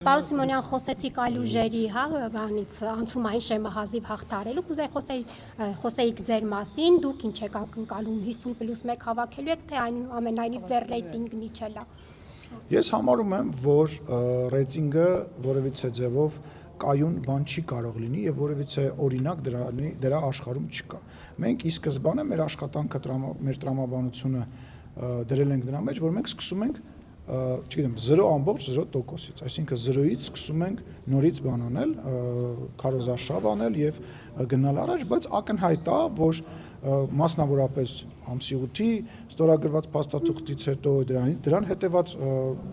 Պարոն Սիմոնյան, խոսեցիք այլ ուժերի, բանից անցումային շեմը հազիվ հաղթարելու, կուզեի խոսեիք ձեր մասին, դուք ինչ եք ակնկալում 50+1 հավաքելու եք, թե ամենայնիվ ձեր ռեյտինգն իջելա։ Ես համարում եմ, որ ռեյտինգը որևիցե ձևով կայուն բան չի կարող լինի եւ որևիցե օրինակ դրա աշխարհում չկա։ Մենք ի սկզբանե մեր աշխատանքը մեր տրամաբանությունը դրել ենք դրա մեջ, որ մենք սկսում ենք չգիտեմ 0.0%-ից, այսինքն 0-ից սկսում ենք նորից բան անել, քարոզարշավ անել եւ գնալ առաջ, բայց ակնհայտ է, որ մասնավորապես ամսի 8-ի ստորագրված փաստաթուղթից հետո դրան հետեված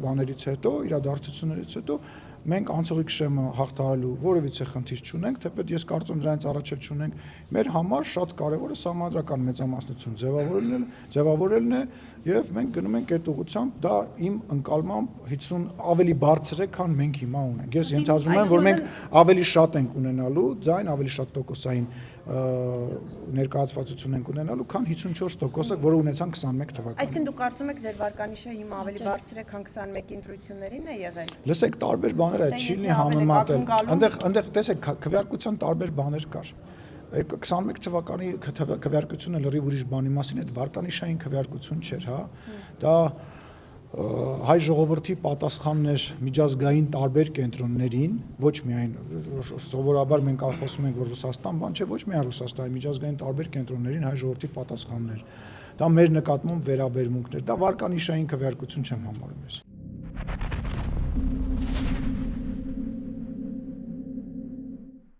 բաներից հետո, իրադարձություններից հետո մենք անցողիկ շեմը հաղթահարելու որևիցե խնդիր չունենք, թեպետ ես կարծում դրանից առաջ էլ չունենք, մեր համար շատ կարևորը սահմանադրական մեծամասնություն ձևավորելն է եւ մենք գնում ենք այդ ուղղությամբ, դա իմ ընկալմամբ 50 ավելի բարձր է, քան մենք հիմա ունենք։ Ես ենթադրում եմ, որ մենք ավելի շատ ենք ունենալու ձայն, ավելի շատ տոկոսային ներկայացվածություն ենք ունենալու, քան 54%-ը, որը ունեցան 21 թվականին։ Այսինքն դուք կարծում եք ձեր վարկանիշը հիմա ավելի բարձր է, քան 21 ընտրություններին է եղել։ Լսեք, տարբեր բաներ այդ չի լինի համեմատել։ Այնտեղ տեսեք, քվեարկության տարբեր բաներ կար։ 21 թվականի քվեարկությունը լրիվ ուրիշ բանի մասին, այդ վարկանիշային քվեարկություն չէր, հա։ Դա հայ ժողովրդի պատասխանն էր միջազգային տարբեր կենտրոններին, ոչ միայն սովորաբար մենք խոսում ենք, որ Ռուսաստան բան չէ, ոչ միայն Ռուսաստանի միջազգային տարբեր կենտրոններին հայ ժողովրդի պատասխանն էր։ Դա մեր նկատմամբ վերաբերմունքներ, դա վարկանիշային քվեարկություն չեմ համարում ես։